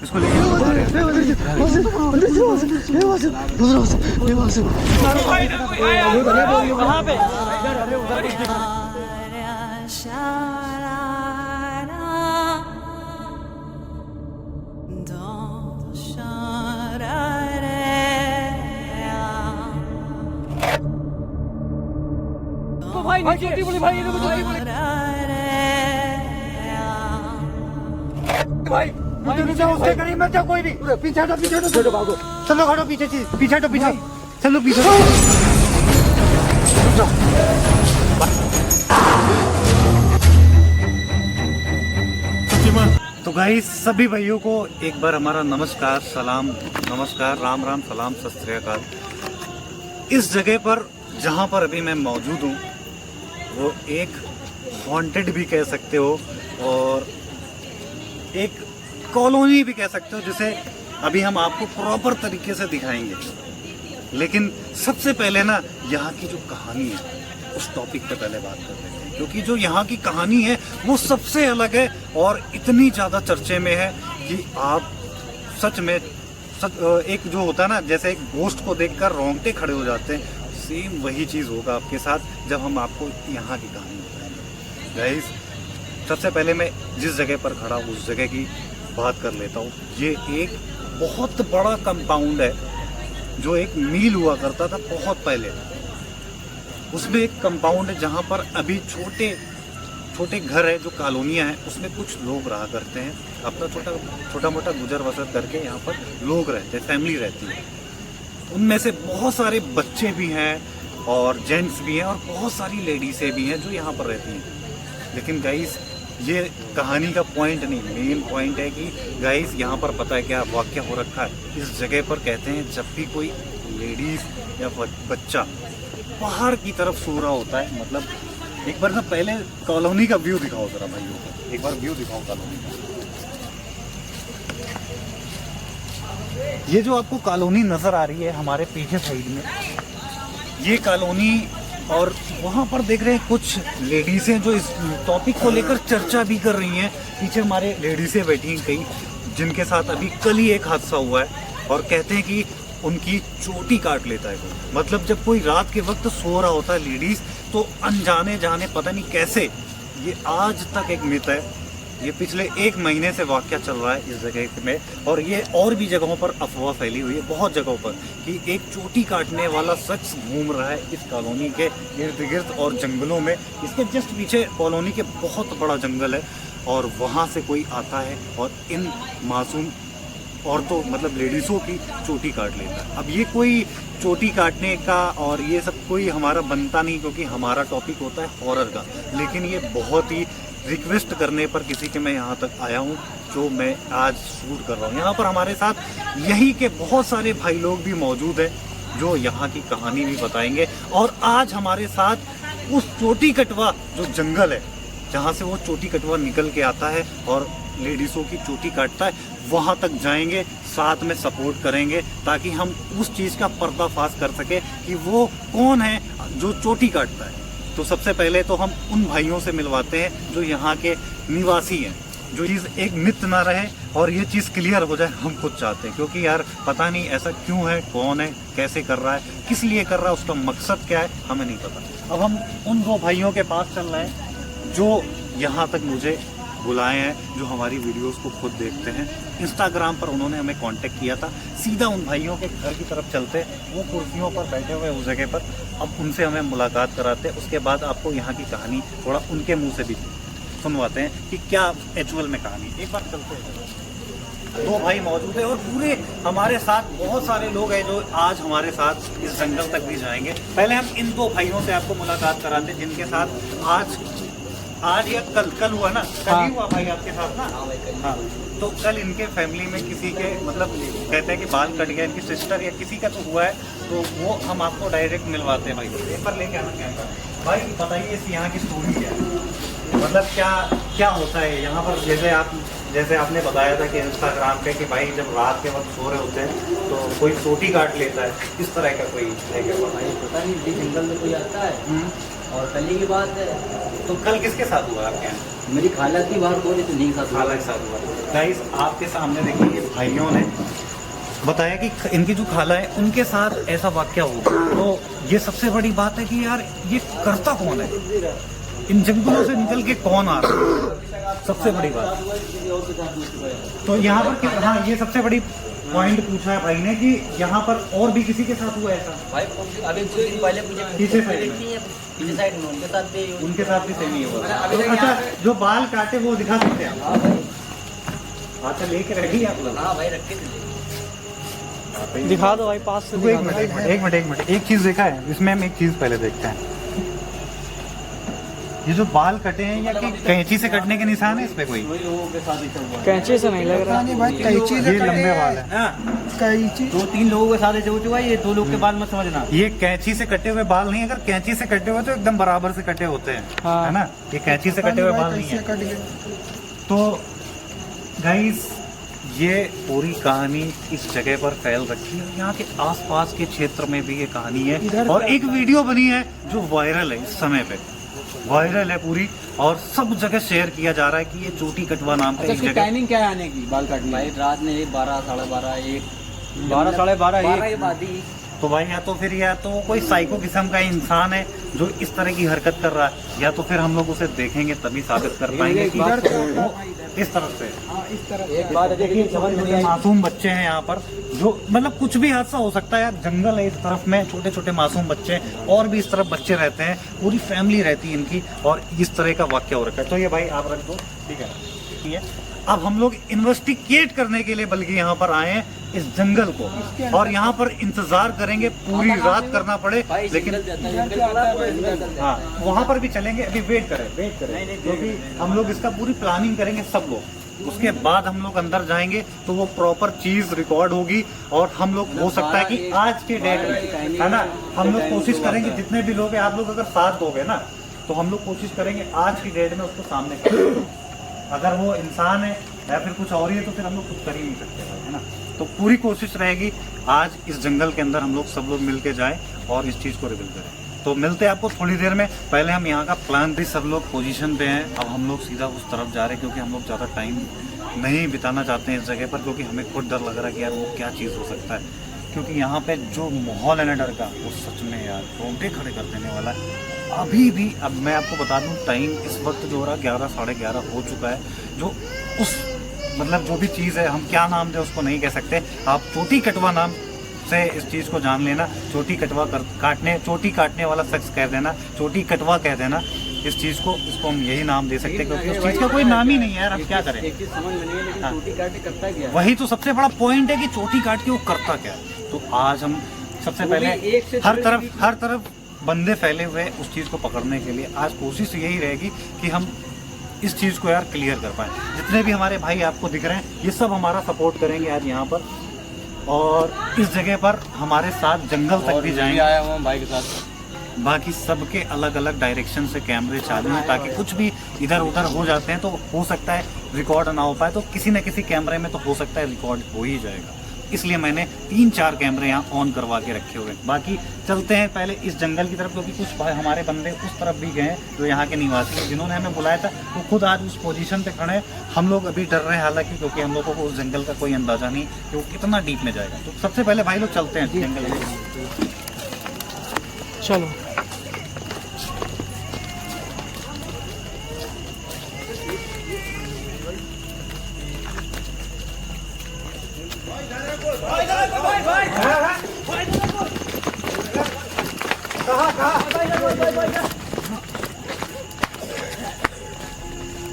इसको लेके कहाँ पे? भाई छोटी बोली भाई भाई उसके करीब मत जाओ कोई भी। पीछे हटो भागो। चलो हटो पीछे हटो पीछे चलो पीछे। तो गाइस सभी भाइयों को एक बार हमारा नमस्कार, सलाम, नमस्कार, राम राम, सलाम, सत श्री अकाल। इस जगह पर जहाँ पर अभी मैं मौजूद हूँ वो एक हॉन्टेड भी कह सकते हो और एक कॉलोनी भी कह सकते हो, जिसे अभी हम आपको प्रॉपर तरीके से दिखाएंगे। लेकिन सबसे पहले ना यहाँ की जो कहानी है उस टॉपिक पे पहले बात कर लेते हैं, क्योंकि जो यहाँ की कहानी है वो सबसे अलग है और इतनी ज़्यादा चर्चे में है कि आप सच में एक जो होता है ना, जैसे एक गोस्ट को देखकर रोंगटे खड़े हो जाते हैं, सेम वही चीज़ होगा आपके साथ जब हम आपको यहाँ की कहानी बताएंगे। गाइस सबसे पहले मैं जिस जगह पर खड़ा हूँ उस जगह की बात कर लेता हूँ। ये एक बहुत बड़ा कंपाउंड है जो एक मील हुआ करता था बहुत पहले। उसमें एक कंपाउंड है जहाँ पर अभी छोटे छोटे घर है, जो कॉलोनियाँ हैं, उसमें कुछ लोग रहा करते हैं, अपना छोटा मोटा गुजर बसर करके यहाँ पर लोग रहते हैं, फैमिली रहती है। उनमें से बहुत सारे बच्चे भी हैं और जेंट्स भी हैं और बहुत सारी लेडीज़ें भी हैं जो यहाँ पर रहती हैं। लेकिन गाइस ये कहानी का पॉइंट नहीं, मेन पॉइंट है कि गाइस यहाँ पर पता है क्या वाक़या हो रखा है। इस जगह पर कहते हैं जब भी कोई लेडीज़ या बच्चा बाहर की तरफ सो रहा होता है, मतलब एक बार ना पहले कॉलोनी का व्यू दिखाओ जरा भाइयों को, एक बार व्यू दिखाओ कॉलोनी का। ये जो आपको कॉलोनी नजर आ रही है हमारे पीछे साइड में, ये कॉलोनी, और वहाँ पर देख रहे हैं कुछ लेडीज़ें जो इस टॉपिक को लेकर चर्चा भी कर रही हैं। पीछे हमारे लेडीज़ें बैठी हैं कई, जिनके साथ अभी कल ही एक हादसा हुआ है और कहते हैं कि उनकी चोटी काट लेता है कोई। मतलब जब कोई रात के वक्त सो रहा होता है लेडीज़, तो अनजाने जाने पता नहीं कैसे, ये आज तक एक मिथ है, ये पिछले 1 महीने से वाक़या चल रहा है इस जगह में, और ये और भी जगहों पर अफवाह फैली हुई है बहुत जगहों पर कि एक चोटी काटने वाला शख्स घूम रहा है इस कॉलोनी के इर्द गिर्द और जंगलों में। इसके जस्ट पीछे कॉलोनी के बहुत बड़ा जंगल है और वहाँ से कोई आता है और इन मासूम औरतों मतलब लेडीज़ों की चोटी काट लेता है। अब ये कोई चोटी काटने का और ये सब कोई हमारा बनता नहीं, क्योंकि हमारा टॉपिक होता है हॉरर का। लेकिन ये बहुत ही रिक्वेस्ट करने पर किसी के मैं यहाँ तक आया हूँ जो मैं आज शूट कर रहा हूँ। यहाँ पर हमारे साथ यहीं के बहुत सारे भाई लोग भी मौजूद हैं जो यहाँ की कहानी भी बताएंगे। और आज हमारे साथ उस चोटी कटवा जो जंगल है जहाँ से वो चोटी कटवा निकल के आता है और लेडीज़ों की चोटी काटता है, वहाँ तक जाएंगे, साथ में सपोर्ट करेंगे ताकि हम उस चीज़ का पर्दाफाश कर सके कि वो कौन है जो चोटी काटता है। तो सबसे पहले तो हम उन भाइयों से मिलवाते हैं जो यहाँ के निवासी हैं, जो चीज़ एक मिथ ना रहे और ये चीज़ क्लियर हो जाए, हम खुद चाहते हैं। क्योंकि यार पता नहीं ऐसा क्यों है, कौन है, कैसे कर रहा है, किस लिए कर रहा है, उसका मकसद क्या है, हमें नहीं पता। अब हम उन 2 भाइयों के पास चल रहे हैं जो यहाँ तक मुझे बुलाए हैं, जो हमारी वीडियोस को खुद देखते हैं। इंस्टाग्राम पर उन्होंने हमें कांटेक्ट किया था। सीधा उन भाइयों के घर की तरफ चलते, वो कुर्सियों पर बैठे हुए उस जगह पर, अब उनसे हमें मुलाकात कराते हैं। उसके बाद आपको यहाँ की कहानी थोड़ा उनके मुंह से भी सुनवाते हैं कि क्या एक्चुअल में कहानी। एक बार चलते हैं। 2 भाई मौजूद है और पूरे हमारे साथ बहुत सारे लोग हैं जो आज हमारे साथ इस जंगल तक भी जाएंगे। पहले हम इन 2 भाइयों से आपको मुलाकात कराते हैं जिनके साथ आज या कल हुआ ना, कल ही हुआ भाई आपके साथ ना। हाँ, तो कल इनके फैमिली में किसी के मतलब कहते हैं कि बाल कट गया, इनकी सिस्टर या किसी का तो हुआ है, तो वो हम आपको डायरेक्ट मिलवाते हैं। भाई एक बार लेके आना कैमरा। भाई बताइए इस यहाँ की स्टोरी क्या है, मतलब क्या होता है यहाँ पर। जैसे आपने बताया था कि इंस्टाग्राम पे कि भाई जब रात के वक्त सो रहे होते हैं तो कोई चोटी काट लेता है, इस तरह का कोई है क्या? पता नहीं जंगल में कोई आता है और कल की बात है तो कल किसके साथ हुआ आपके यहाँ? मेरी खाला थी बाहर तो नहीं के साथ खाला के साथ हुआ। गाइस आपके सामने देखिए ये भाइयों ने बताया कि इनकी जो खाला है उनके साथ ऐसा वाकया हुआ। तो ये सबसे बड़ी बात है कि यार ये करता कौन है, इन जंगलों से निकल के कौन आ रहा है, सबसे बड़ी बात। तो यहाँ पर हाँ ये सबसे बड़ी पॉइंट पूछा है भाई ने कि यहाँ पर और भी किसी के साथ हुआ ऐसा? भाई अभी 2 दिन पहले मुझे पीछे साइड में उनके साथ भी उनके साथ भी सेम ही हुआ। तो अच्छा जो बाल काटे वो दिखा सकते हैं आप? हाँ भाई अच्छा लेके रखी आप लोग? हाँ भाई रखे थे। दिखा दो भाई पास से। एक मिनट एक चीज देखा है इसमें, हम एक चीज पहले देखते हैं। ये जो बाल कटे हैं या कि कैंची से कटने के निशान है इस पे कोई? कैंची से नहीं लग रहा। नहीं भाई कैंची से ये लंबे बाल है। कैंची 2-3 लोगों के साथ ऐसे हो चुका है, ये 2 लोग के बाद मत समझना। ये कैंची से कटे हुए बाल नहीं, अगर कैंची से कटे हुए तो एकदम बराबर से कटे होते हैं, हाँ। है ना? ये कैंची से कटे हुए बाल नहीं है। कट गए। तो गाइस ये पूरी कहानी इस जगह पर फैल रखी है, यहाँ के आसपास के क्षेत्र में भी ये कहानी है और एक वीडियो बनी है जो वायरल है, इस समय पे वायरल है पूरी और सब जगह शेयर किया जा रहा है कि ये चोटी कटवा नाम का एक जगह। टाइमिंग क्या है आने की बाल काटने? भाई रात में 12, 12:30, 1, 12, 12:30 के बाद ही। तो भाई या तो फिर या तो कोई साइको किस्म का इंसान है जो इस तरह की हरकत कर रहा है, या तो फिर हम लोग उसे देखेंगे तभी साबित कर पाएंगे कि वो इस तरफ से। इस तरफ एक बात है देखिए, समझ में नहीं आई। मासूम बच्चे हैं यहाँ पर, जो मतलब कुछ भी हादसा हो सकता है यार। जंगल है इस तरफ में, छोटे छोटे मासूम बच्चे और भी इस तरफ बच्चे रहते हैं, पूरी फैमिली रहती है इनकी और इस तरह का वाक्य हो रखा है। तो ये भाई आप रख दो, ठीक है? ठीक है, अब हम लोग इन्वेस्टिगेट करने के लिए बल्कि यहाँ पर आए हैं इस जंगल को, और यहाँ पर इंतजार करेंगे, पूरी रात करना पड़े, लेकिन हाँ वहाँ पर भी चलेंगे। अभी वेट करें क्योंकि हम लोग इसका पूरी प्लानिंग करेंगे सब लोग, उसके बाद हम लोग अंदर जाएंगे तो वो प्रॉपर चीज रिकॉर्ड होगी और हम लोग हो सकता है कि आज के डेट में, है ना, हम लोग कोशिश करेंगे जितने भी लोग हैं, आप लोग अगर साथ दोगे ना तो हम लोग कोशिश करेंगे आज की डेट में उसको सामने करें। अगर वो इंसान है या फिर कुछ और ही है तो फिर हम लोग कुछ कर ही नहीं सकते भाई, है ना? तो पूरी कोशिश रहेगी आज इस जंगल के अंदर हम लोग सब लोग मिल के जाएँ और इस चीज़ को रिवील करें। तो मिलते हैं आपको थोड़ी देर में। पहले हम यहाँ का प्लान भी, सब लोग पोजीशन पे हैं, अब हम लोग सीधा उस तरफ जा रहे हैं क्योंकि हम लोग ज़्यादा टाइम नहीं बिताना चाहते हैं इस जगह पर, क्योंकि हमें खुद डर लग रहा है कि यार वो क्या चीज़ हो सकता है। क्योंकि यहाँ पे जो माहौल है ना डर का, वो सच में यार रोंगटे खड़े कर देने वाला है। अभी भी अब मैं आपको बता दूं टाइम इस वक्त जो हो रहा 11, 11:30 हो चुका है। जो उस मतलब जो भी चीज़ है, हम क्या नाम दें उसको नहीं कह सकते, आप चोटी कटवा नाम से इस चीज़ को जान लेना। चोटी काटने वाला शख्स कह देना, चोटी कटवा कह देना इस चीज़ को, इसको हम यही नाम दे सकते हैं क्योंकि उस चीज़ का कोई नाम ही नहीं है यार। अब क्या करें? एक चीज समझ में नहीं है, लेकिन चोटी काट के करता क्या है? वही तो सबसे बड़ा पॉइंट है कि चोटी काट के वो करता क्या है। तो आज हम सबसे पहले हर तरफ बंदे फैले हुए उस चीज़ को पकड़ने के लिए, आज कोशिश यही रहेगी कि हम इस चीज़ को यार क्लियर कर पाएँ। जितने भी हमारे भाई आपको दिख रहे हैं ये सब हमारा सपोर्ट करेंगे आज यहाँ पर, और इस जगह पर हमारे साथ जंगल तक भी जाएंगे। आया हुआ भाई के साथ। बाकी सबके अलग अलग डायरेक्शन से कैमरे चालू हैं ताकि कुछ भी इधर उधर हो जाते हैं तो हो सकता है रिकॉर्ड ना हो पाए, तो किसी न किसी कैमरे में तो हो सकता है रिकॉर्ड हो ही जाएगा। इसलिए मैंने 3-4 कैमरे यहाँ ऑन करवा के रखे हुए हैं। बाकी चलते हैं पहले इस जंगल की तरफ, क्योंकि कुछ हमारे बंदे उस तरफ भी गए जो यहाँ के निवासी हैं, जिन्होंने हमें बुलाया था वो खुद आज उस पोजीशन पे खड़े हैं। हम लोग अभी डर रहे हैं हालांकि, क्योंकि हम लोगों को उस जंगल का कोई अंदाजा नहीं कि वो कितना डीप में जाएगा। तो सबसे पहले भाई लोग चलते हैं जंगल में। चलो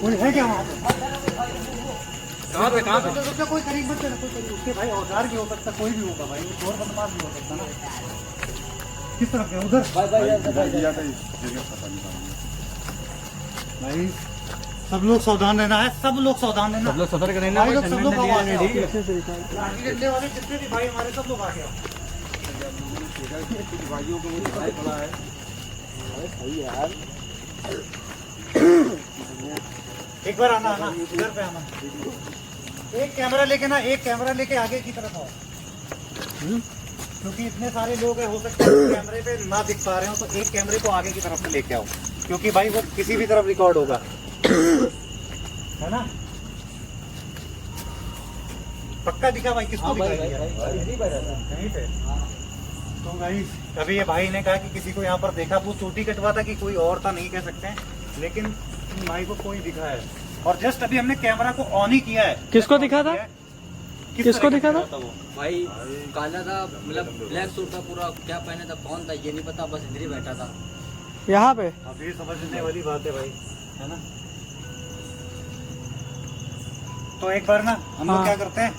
कोई है क्या वहाँ पे? कहाँ पे? उसका कोई करीब मत चला, कोई करीब उसके भाई औजार भी हो सकता, कोई भी होगा भाई, चोर बदमाश भी हो सकता ना। किस तरफ है? उधर भाई सब लोग सावधान रहना है, सब लोग सावधान रहना, सब लोग सतर्क रहना भाई लोग सब लोग आ गए, ठीक है? लाठी डंडे वाले जितने भी भाई हमारे सब लोग आ गए। एक बार आना इधर पे आना, एक कैमरा लेके ना, एक कैमरा लेके आगे की तरफ आओ। क्योंकि इतने सारे लोग हैं, हो सकता है कैमरे पे ना दिख पा रहे हो, तो एक कैमरे को आगे की तरफ से लेके आओ, क्योंकि भाई वो किसी भी तरफ रिकॉर्ड होगा, है ना। पक्का दिखा भाई, किसको दिखाई दिया? कहीं पे। तो भाई अभी ये भाई ने कहा कि किसी को यहाँ पर देखा, वो चोटी कटवा था कि कोई और था, नहीं कह सकते हैं, लेकिन भाई को कोई दिखा है। और जस्ट अभी हमने कैमरा को ऑन ही किया है। किसको दिखा था? किसको दिखा था? वो भाई काला था, मतलब ब्लैक सूट था पूरा, क्या पहने था, कौन था ये नहीं पता, बस इधर ही बैठा था यहाँ पे। अभी समझने वाली बात है भाई, है ना। तो एक बार ना हम लोग हाँ। क्या करते हैं,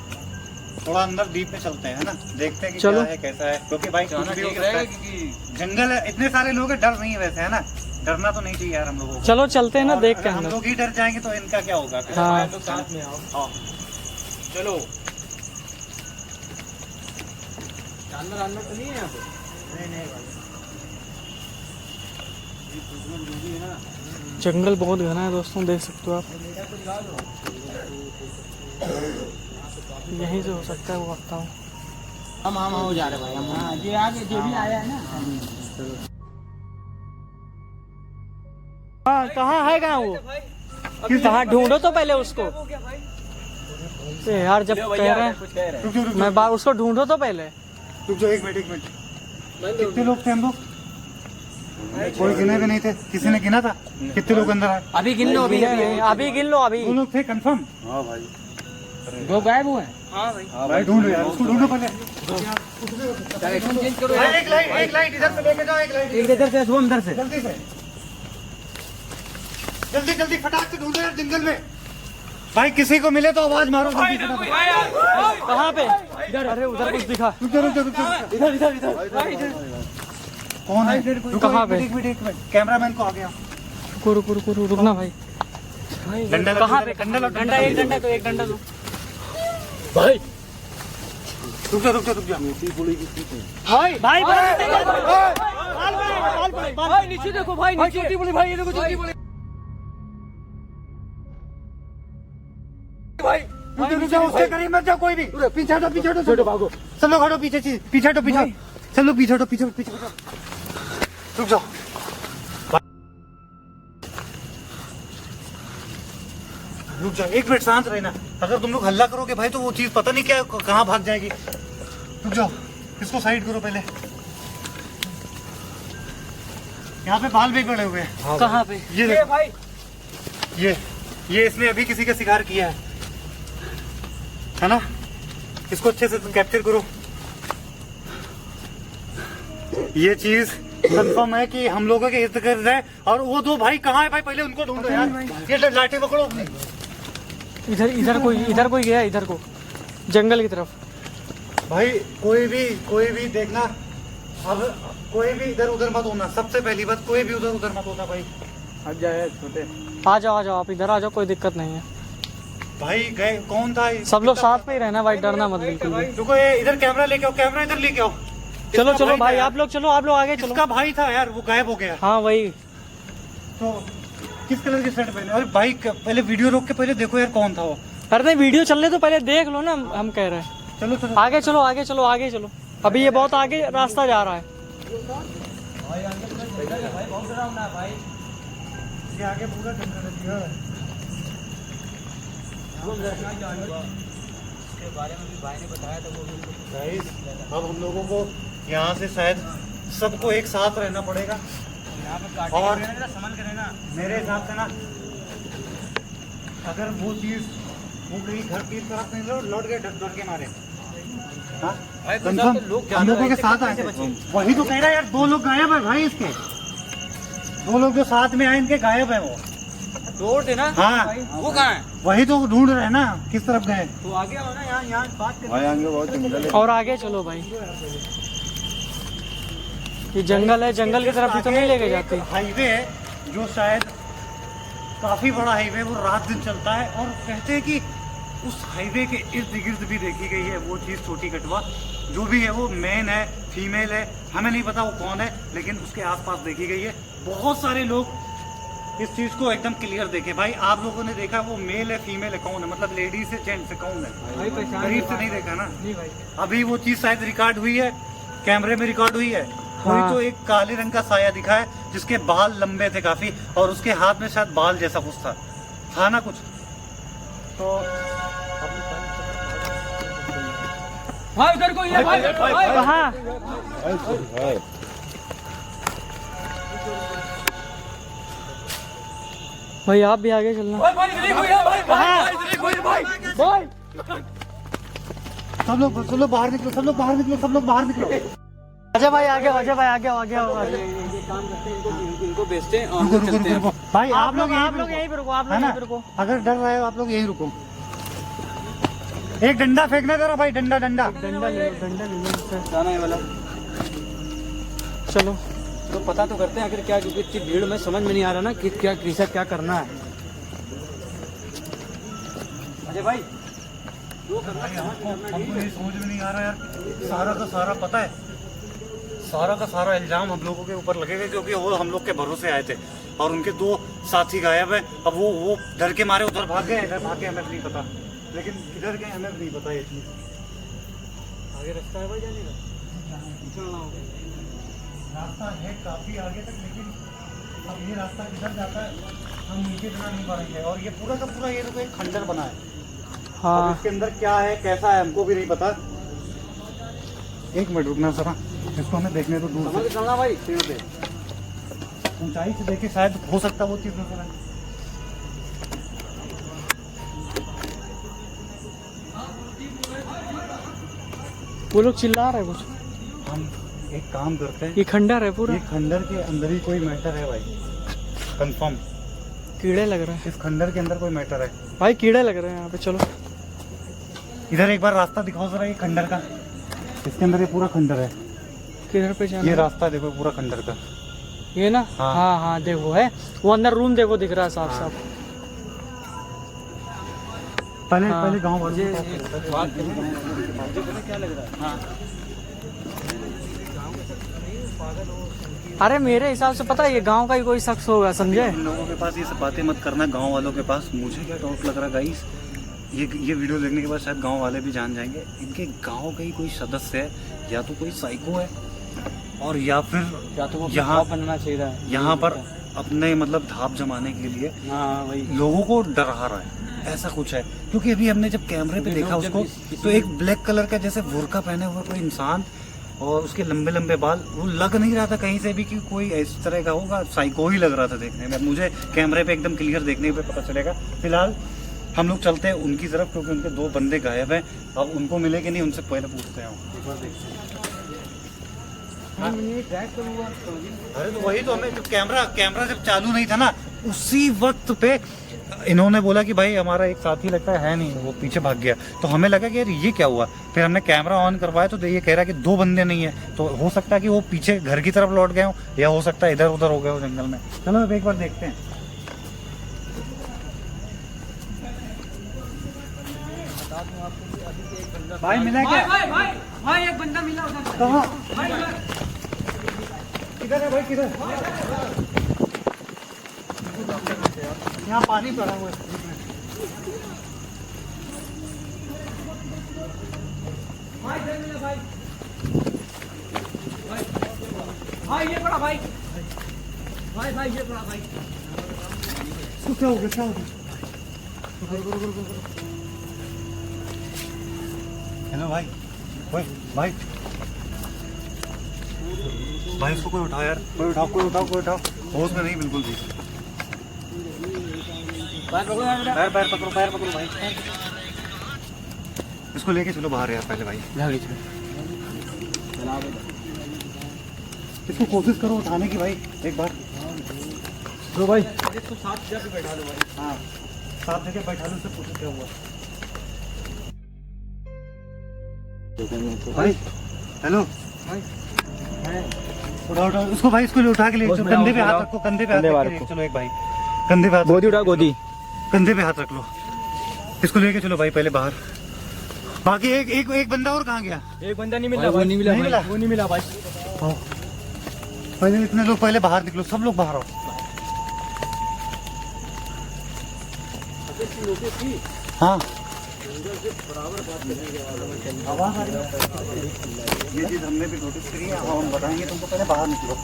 थोड़ा अंदर डीप में चलते हैं, है ना, देखते हैं कि चलो। क्या है कैसा है, क्योंकि भाई कुछ भी हो सकता है, जंगल है, इतने सारे लोग हैं, डर नहीं है वैसे, है ना, डरना तो नहीं चाहिए यार हम लोगों को। चलो चलते हैं ना, और देख के अगर हम अंदर। लोग ही डर जाएंगे तो इनका क्या होगा फिर? हाँ। हम लोग साथ में आओ। हाँ। चलो। जानवर तो नहीं है यहाँ पे? नहीं भाई, जंगल बहुत घना है दोस्तों, देख सकते हो आप। यहीं से हो सकता है, वो लगता हूँ। हम हो जा रहे भाई, हम हाँ ये आगे जो भी आया है ना। हाँ कहाँ है, कहाँ वो? कहाँ ढूंढो तो पहले उसको। यार जब कह रहे हैं, रुक जाओ, मैं बात उसको ढूंढो तो पहले। रुक जाओ, एक मिनट। कितने लोग थे हम लोग? कोई गिने भी नहीं थे, किसी ने गिना था? कितने लोग अंदर आए? अभी गिन लो, अभी गिन लो अभी। दो लोग थे कंफर्म? हाँ भाई, दो गायब हुए हैं। हाँ भाई। भाई ढूंढो यार, उसको ढूंढो पहले। चेंज करो, एक लाइट इधर से लेके जाओ, एक लाइट एक इधर से वो अंदर से। जल्दी से, जल्दी फटाक से ढूंढो यार जंगल में। भाई किसी को मिले तो आवाज मारो जल्दी फटाफट। कहाँ पे? अरे उधर कुछ दिखा। रुक जाओ। इधर कौन है? रुको, कहाँ पे? एक मिनट, कैमरामैन को आ गया। रुको रुकना भाई। डंडा कहाँ पे? डंडा एक डंडा तो एक डंडा दो भाई। रुक जाओ। भाई नीचे देखो भाई, नीचे छोटी बोली भाई, ये देखो छोटी बोली भाई। रुक जाओ, उसके करीब मत जाओ कोई भी। पीछे हटो, छोटो भागो। सब लोग हटो पीछे, पीछे हटो। सब लोग पीछे हटो, पीछे। रुक जाओ। एक मिनट शांत रहना। अगर तुम लोग हल्ला करोगे भाई तो वो चीज पता नहीं क्या कहाँ भाग जाएगी। रुक जाओ, इसको साइड करो पहले। यहाँ पे बाल भी पड़े हुए हैं। कहाँ पे? ये देखो भाई, ये इसने अभी किसी का शिकार किया है ना। इसको अच्छे से कैप्चर करो। ये चीज कंफर्म है कि हम लोगों के इर्द गिर्द है। और वो दो भाई कहाँ है भाई, पहले उनको ढूंढो यार। ये लाठी पकड़ो। इधर कोई गया, इधर को जंगल की तरफ। भाई कोई भी देखना, अब कोई भी इधर उधर मत होना। सबसे पहली बात, कोई भी उधर मत होना भाई। हट जाए छोटे। आ जाओ आप इधर आ जाओ, कोई दिक्कत नहीं है। भाई गए कौन था? सब लोग साथ में ही रहना भाई, डरना मत बिल्कुल भी। रुको, ये इधर कैमरा लेके आओ, कैमरा इधर लेके आओ। चलो भाई, आप लोग चलो, आप लोग आगे चलो। इसका भाई था यार, वो गायब हो गया। हाँ वही। तो किस कलर की शर्ट पहने? अरे भाई पहले वीडियो रोक के पहले देखो यार कौन था वो। अरे नहीं, वीडियो चलने तो पहले देख लो ना, हम कह रहे हैं। चलो आगे चलो। अभी ये बहुत आगे रास्ता जा रहा है। ये आगे पूरा जंगल है। इसके बारे में भी भाई ने बताया था वो। गाइस, अब हम लोगों को यहाँ से शायद सबको एक साथ रहना पड़ेगा। और संभल के रहना। मेरे हिसाब से ना, अगर वो चीज वो कहीं घर की तरफ नहीं लौट गए, डर के मारे। हाँ? कंफर्म हम लोगों के साथ आए थे। वही तो कह रहा है यार, 2 लोग गायब है भाई इसके। 2 लोग जो साथ में आए इनके गायब है वो। रोड थे ना? हाँ, वो कहाँ है? वही तो ढूंढ रहे हैं ना, किस तरफ गए। तो आगे आओ ना, यहाँ बात करते भाई आगे बहुत जंगल है। और आगे चलो भाई, ये जंगल है, जंगल की तरफ भी तो नहीं लेके जाते। हाईवे है जो शायद काफी बड़ा हाईवे, वो रात दिन चलता है। और कहते हैं कि उस हाईवे के इर्द गिर्द भी देखी गई है वो चीज, छोटी कटवा जो भी है, वो मेन है फीमेल है, हमें नहीं पता वो कौन है, लेकिन उसके आसपास देखी गई है। बहुत सारे लोग इस चीज को एकदम क्लियर देखे। भाई आप लोगों ने देखा वो मेल है फीमेल है, कौन है, मतलब लेडीज से जेंट्स से कौन है, भाई पहचान करीब से नहीं देखा ना। नहीं भाई। अभी वो चीज शायद रिकॉर्ड हुई है कैमरे में रिकॉर्ड हुई है। कोई हाँ। तो एक काले रंग का साया दिखा है जिसके बाल लंबे थे काफी, और उसके हाथ में शायद बाल जैसा कुछ था ना कुछ। तो भाई उधर को ये भाई कहाँ? भाई आप भी आगे चलना। भाई सब लोग बाहर निकलो, सब लोग बाहर निकलो, सब लोग बाहर निकलो। अजय भाई आगे, अजय भाई आगे, आगे ये काम करते हैं, इनको बेचते हैं और रुको रुको चलते हैं। रुको भाई, आप लोग यहीं पे रुको, आप है लोग ना? यहीं पे रुको। अगर डर रहे हो आप लोग यहीं रुको। एक डंडा फेंकना जरा भाई, डंडा। डंडा ले लो, डंडा ले लो इससे। जाना है वाला। चलो तो पता तो करते हैं आखिर क्या, क्योंकि इतनी भीड़ में समझ में नहीं आ रहा ना कि क्या किसा क्या करना है। अजय भाई जो करना है हमको ये समझ में नहीं आ रहा यार, सारा का सारा पता है, सारा का सारा इल्जाम हम लोगों के ऊपर लगेगा, क्योंकि वो हम लोग के भरोसे आए थे और उनके 2 साथी गायब है। अब वो डर के मारे उधर भाग गए, इधर भाग गए, हमें नहीं पता, लेकिन किधर गए हमें नहीं पता ये चीज। आगे रास्ता है भाई जाने का, चलना होगा। रास्ता है काफी आगे तक, लेकिन अब ये रास्ता किधर जाता है हम नीचे बना नहीं पाएंगे। और ये पूरा का पूरा ये देखो एक खंडर बना है। अब हाँ इसके अंदर क्या है कैसा है हमको भी नहीं पता। एक मिनट रुकना सर, इसको हमें देखने तो दूर समझ से, के चलना भाई पेड़ पे। ऊंचाई से देखे शायद हो सकता है वो चीज नजर आए। वो लोग चिल्ला रहे हैं कुछ। हम एक काम करते हैं, ये खंडर है पूरा, ये खंडर के अंदर ही कोई मैटर है भाई, कंफर्म। कीड़े लग रहे हैं इस खंडर के अंदर कोई मैटर है भाई, कीड़े लग रहे हैं यहाँ पे। चलो इधर एक बार रास्ता दिखाओ जरा, ये खंडर का, इसके अंदर ये पूरा खंडर है। किधर पे जाना ये है? रास्ता देखो पूरा खंडर का। ये ना, हाँ। हाँ हाँ देखो है, वो अंदर रूम देखो दिख रहा है साफ साफ। पहले हाँ। पहले गांव वालों ये के पास चलते हैं। बात करनी है, क्या लग रहा है? हाँ। अरे मेरे हिसाब से पता है ये गांव का ही कोई शख्स होगा, समझे? इन लोगों के पास ये सब बातें मत करना, गांव वालों के पास। मुझे क्या डाउट लग रहा गाइस, ये वीडियो देखने के बाद शायद गांव वाले भी जान जाएंगे, इनके गांव का ही कोई सदस्य है, या तो कोई साइको है, और या फिर या तो वो यहाँ बनना चाहिए था यहाँ पर अपने मतलब धाप जमाने के लिए हाँ भाई। लोगों को डरा रहा है, ऐसा कुछ है। क्योंकि अभी हमने जब कैमरे पे देखा उसको, तो एक ब्लैक कलर का जैसे बुर्का पहने हुआ कोई इंसान और उसके लंबे लंबे बाल, वो लग नहीं रहा था कहीं से भी कि कोई इस तरह का होगा, साइको ही लग रहा था देखने में। मुझे कैमरे पे एकदम क्लियर देखने पे पता चलेगा। फिलहाल हम लोग चलते हैं उनकी तरफ, क्योंकि उनके 2 बंदे गायब हैं। अब उनको मिले कि नहीं, उनसे पहले पूछते हैं। एक बार देखते हैं। अरे तो वही तो, हमें जब कैमरा जब चालू नहीं था ना, उसी वक्त पे इन्होंने बोला कि भाई हमारा एक साथी लगता है नहीं, वो पीछे भाग गया। तो हमें लगा कि यार ये क्या हुआ। फिर हमने कैमरा ऑन करवाया तो ये कह रहा कि 2 बंदे नहीं है, तो हो सकता है कि वो पीछे घर की तरफ लौट गए हो, या हो सकता है इधर उधर हो गए हो जंगल में। चलो अब एक बार देखते हैं। भाई मिला क्या? भाई एक बंदा मिला उधर। कहाँ? किधर है भाई, किधर? यहाँ पानी पड़ा हुआ है। भाई ये पड़ा भाई, भाई ये पड़ा भाई। इसको क्या हो गया, क्या हो गया? हेलो भाई, ओए भाई, भाई इसको कोई उठाओ यार, कोई उठाओ, कोई उठाओ, कोई उठाओ। होश में नहीं बिल्कुल भी। पैर पकड़ो भाई, इसको लेके चलो बाहर यार पहले भाई। इसको कोशिश करो उठाने की भाई एक बार। तो भाई इसको साथ जगह बैठा लो भाई। हाँ साथ जगह बैठा लो, उससे पूछो क्या हुआ। भाई हेलो, उठाओ उठाओ उसको भाई, इसको उठा के ले चलो, कंधे पे हाथ रखो, कंधे पे हाथ रख के चलो। एक भाई कंधे पे हाथ, गोदी उठा, गोदी कंधे पे हाथ रख लो, इसको लेके चलो भाई पहले बाहर। बाकी एक बंदा और कहाँ गया? एक बंदा नहीं मिला, वो नहीं मिला, वो नहीं मिला भाई। पहले इतने लोग पहले बाहर निकलो, सब लोग बाहर आओ। हाँ आवाज आ रही है, ये चीज हमने भी नोटिस करी है। हम बताएंगे तुमको, पहले बाहर निकलो।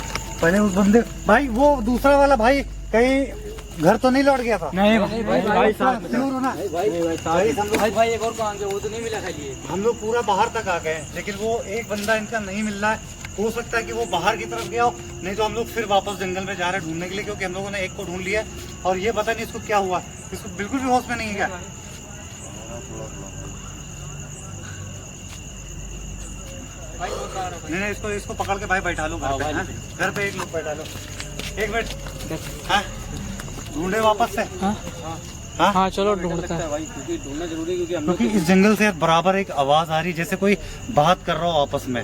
पहले उस बंदे भाई, वो दूसरा वाला भाई कहीं घर तो नहीं लौट गया था? नहीं भाई साहब, जरूर हो ना भाई एक और कहाँ गया, वो तो नहीं मिला खाली। हम लोग पूरा बाहर तक आ गए, लेकिन वो एक बंदा इनका नहीं मिल रहा है। हो सकता है कि वो बाहर की तरफ गया हो, नहीं तो हम लोग फिर वापस जंगल में जा रहे हैं ढूंढने के लिए, क्योंकि हम लोगों ने एक को ढूंढ लिया और ये पता नहीं इसको क्या हुआ, इसको बिल्कुल भी होश में नहीं है क्या? नहीं, इसको पकड़ के भाई बैठा लो घर पे, हाँ? घर पे एक लोग बैठा लो, एक मिनट। हाँ, ढूंढे वापस से। हाँ हाँ चलो ढूंढते हैं भाई, क्योंकि ढूंढना जरूरी है, क्योंकि हम क्योंकि इस जंगल से बराबर एक आवाज आ रही है, जैसे कोई बात कर रहा हो आपस में,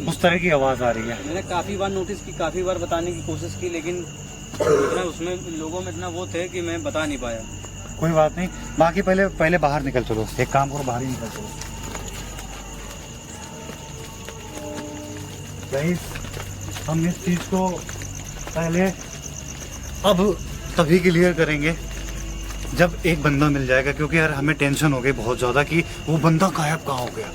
उस तरह की आवाज आ रही है। मैंने काफी बार नोटिस की, काफी बार बताने की कोशिश की, लेकिन इतना उसमें लोगों में इतना वो थे कि मैं बता नहीं पाया। कोई बात नहीं, बाकी पहले बाहर निकल चलो, एक काम करो, बाहर ही निकल चलो। गाइस, हम इस चीज को पहले अब तभी क्लियर करेंगे जब एक बंदा मिल जाएगा, क्योंकि यार हमें टेंशन हो गई बहुत ज़्यादा कि वो बंदा गायब कहाँ हो गया।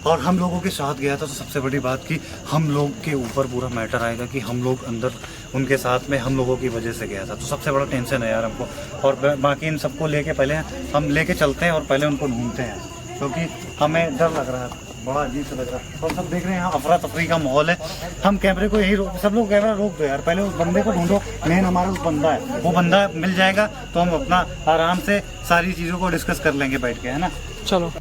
और हम लोगों के साथ गया था, तो सबसे बड़ी बात कि हम लोग के ऊपर पूरा मैटर आएगा कि हम लोग अंदर उनके साथ में हम लोगों की वजह से गया था, तो सबसे बड़ा टेंशन है यार हमको। और बाकी इन सबको लेके पहले हम लेके चलते हैं और पहले उनको ढूंढते हैं, क्योंकि हमें डर लग रहा है, बड़ा अजीब सा लग रहा है। और सब देख रहे हैं यहाँ अफरा तफरी का माहौल है। हम कैमरे को यही सब लोग कैमरा रोक दो यार, पहले उस बंदे को ढूंढो। मेन हमारा उस बंदा है, वो बंदा मिल जाएगा तो हम अपना आराम से सारी चीज़ों को डिस्कस कर लेंगे बैठ के, है ना? चलो।